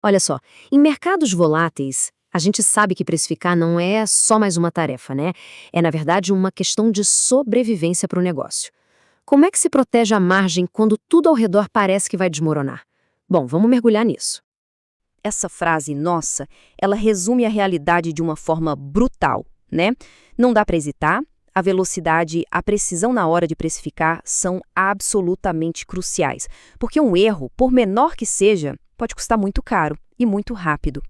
Olha só, em mercados voláteis, a gente sabe que precificar não é só mais uma tarefa, né? É, na verdade, uma questão de sobrevivência para o negócio. Como é que se protege a margem quando tudo ao redor parece que vai desmoronar? Bom, vamos mergulhar nisso. Essa frase nossa, ela resume a realidade de uma forma brutal, né? Não dá para hesitar, a velocidade, a precisão na hora de precificar são absolutamente cruciais, porque um erro, por menor que seja, pode custar muito caro e muito rápido.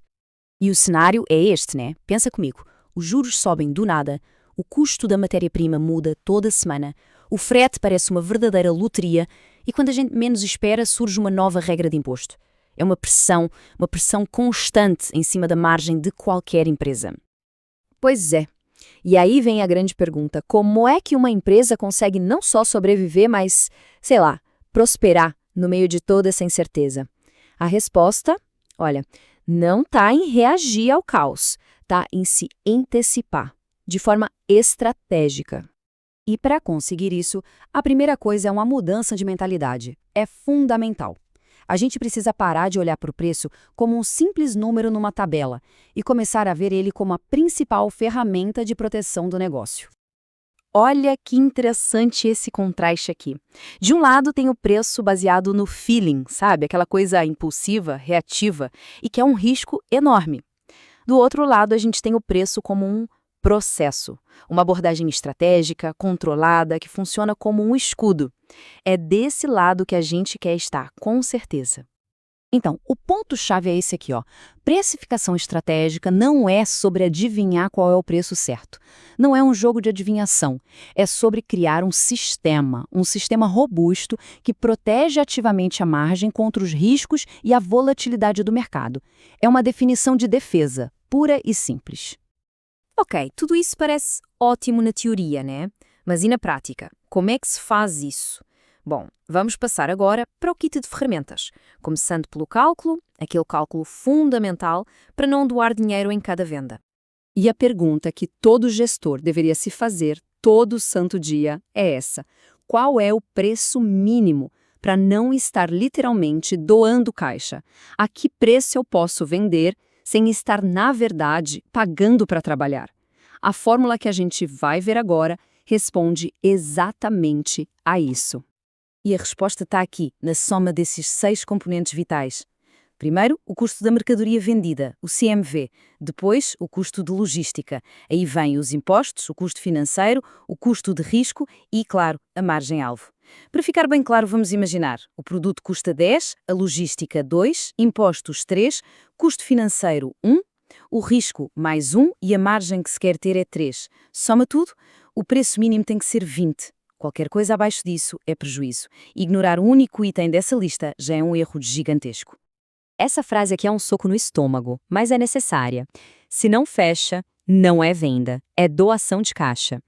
E o cenário é este, né? Pensa comigo. Os juros sobem do nada, o custo da matéria-prima muda toda semana, o frete parece uma verdadeira loteria e quando a gente menos espera surge uma nova regra de imposto. É uma pressão constante em cima da margem de qualquer empresa. Pois é. E aí vem a grande pergunta: como é que uma empresa consegue não só sobreviver, mas, sei lá, prosperar no meio de toda essa incerteza? A resposta, olha, não está em reagir ao caos, está em se antecipar, de forma estratégica. E para conseguir isso, a primeira coisa é uma mudança de mentalidade. É fundamental. A gente precisa parar de olhar para o preço como um simples número numa tabela e começar a ver ele como a principal ferramenta de proteção do negócio. Olha que interessante esse contraste aqui. De um lado tem o preço baseado no feeling, sabe? Aquela coisa impulsiva, reativa, e que é um risco enorme. Do outro lado, a gente tem o preço como um processo, uma abordagem estratégica, controlada, que funciona como um escudo. É desse lado que a gente quer estar, com certeza. Então, o ponto-chave é esse aqui, ó. Precificação estratégica não é sobre adivinhar qual é o preço certo. Não é um jogo de adivinhação. É sobre criar um sistema robusto que protege ativamente a margem contra os riscos e a volatilidade do mercado. É uma definição de defesa, pura e simples. Ok, tudo isso parece ótimo na teoria, né? Mas e na prática? Como é que se faz isso? Bom, vamos passar agora para o kit de ferramentas, começando pelo cálculo, aquele cálculo fundamental para não doar dinheiro em cada venda. E a pergunta que todo gestor deveria se fazer todo santo dia é essa: qual é o preço mínimo para não estar literalmente doando caixa? A que preço eu posso vender sem estar, na verdade, pagando para trabalhar? A fórmula que a gente vai ver agora responde exatamente a isso. E a resposta está aqui, na soma desses 6 componentes vitais. Primeiro, o custo da mercadoria vendida, o CMV. Depois, o custo de logística. Aí vem os impostos, o custo financeiro, o custo de risco e, claro, a margem-alvo. Para ficar bem claro, vamos imaginar: o produto custa 10, a logística 2, impostos 3, custo financeiro 1, o risco mais 1 e a margem que se quer ter é 3. Soma tudo, o preço mínimo tem que ser 20. Qualquer coisa abaixo disso é prejuízo. Ignorar um único item dessa lista já é um erro gigantesco. Essa frase aqui é um soco no estômago, mas é necessária. Se não fecha, não é venda, é doação de caixa.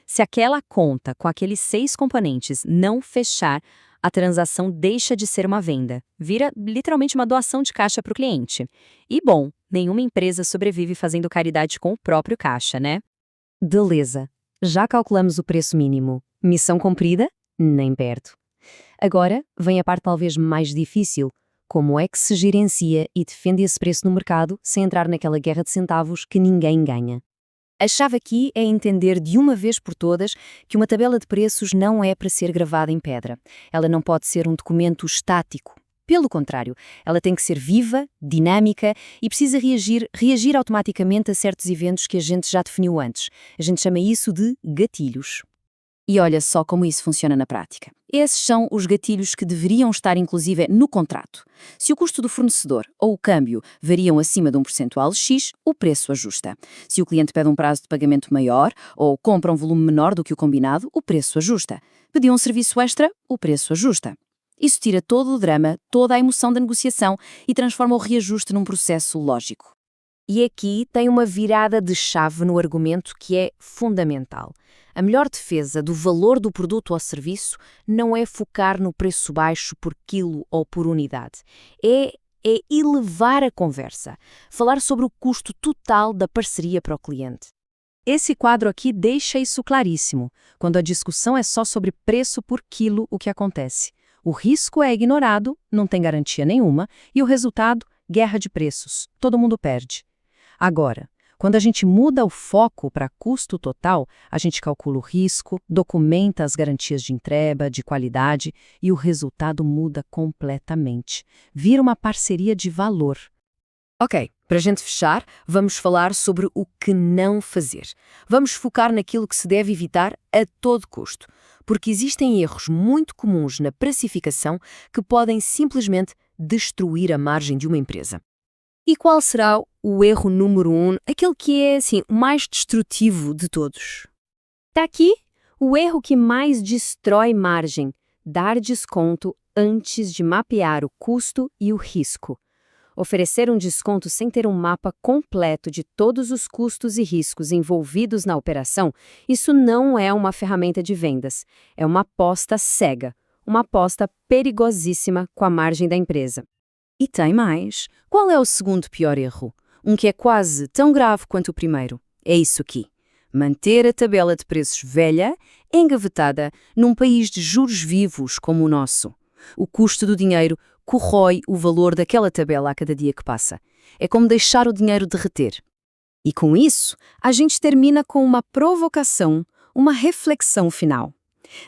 Se aquela conta com aqueles 6 componentes não fechar, a transação deixa de ser uma venda, vira literalmente uma doação de caixa para o cliente. E bom, nenhuma empresa sobrevive fazendo caridade com o próprio caixa, né? Beleza, já calculamos o preço mínimo. Missão cumprida? Nem perto. Agora vem a parte talvez mais difícil. Como é que se gerencia e defende esse preço no mercado sem entrar naquela guerra de centavos que ninguém ganha? A chave aqui é entender de uma vez por todas que uma tabela de preços não é para ser gravada em pedra. Ela não pode ser um documento estático. Pelo contrário, ela tem que ser viva, dinâmica e precisa reagir automaticamente a certos eventos que a gente já definiu antes. A gente chama isso de gatilhos. E olha só como isso funciona na prática. Esses são os gatilhos que deveriam estar inclusive no contrato. Se o custo do fornecedor ou o câmbio variam acima de um percentual X, o preço ajusta. Se o cliente pede um prazo de pagamento maior ou compra um volume menor do que o combinado, o preço ajusta. Pediu um serviço extra, o preço ajusta. Isso tira todo o drama, toda a emoção da negociação e transforma o reajuste num processo lógico. E aqui tem uma virada de chave no argumento que é fundamental. A melhor defesa do valor do produto ou serviço não é focar no preço baixo por quilo ou por unidade. É elevar a conversa, falar sobre o custo total da parceria para o cliente. Esse quadro aqui deixa isso claríssimo. Quando a discussão é só sobre preço por quilo, o que acontece? O risco é ignorado, não tem garantia nenhuma, e o resultado guerra de preços, todo mundo perde. Agora, quando a gente muda o foco para custo total, a gente calcula o risco, documenta as garantias de entrega, de qualidade e o resultado muda completamente. Vira uma parceria de valor. Ok, para a gente fechar, vamos falar sobre o que não fazer. Vamos focar naquilo que se deve evitar a todo custo, porque existem erros muito comuns na precificação que podem simplesmente destruir a margem de uma empresa. E qual será o erro número 1, aquele que é, assim, o mais destrutivo de todos? Tá aqui o erro que mais destrói margem: dar desconto antes de mapear o custo e o risco. Oferecer um desconto sem ter um mapa completo de todos os custos e riscos envolvidos na operação, isso não é uma ferramenta de vendas. É uma aposta cega, uma aposta perigosíssima com a margem da empresa. E tem mais. Qual é o segundo pior erro? Um que é quase tão grave quanto o primeiro. É isso aqui. Manter a tabela de preços velha, engavetada, num país de juros vivos como o nosso. O custo do dinheiro corrói o valor daquela tabela a cada dia que passa. É como deixar o dinheiro derreter. E com isso, a gente termina com uma provocação, uma reflexão final.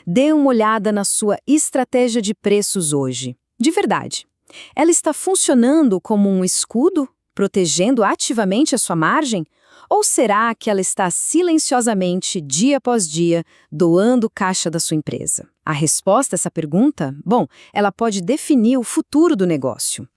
Dê uma olhada na sua estratégia de preços hoje. De verdade. Ela está funcionando como um escudo, protegendo ativamente a sua margem? Ou será que ela está silenciosamente, dia após dia, doando caixa da sua empresa? A resposta a essa pergunta, bom, ela pode definir o futuro do negócio.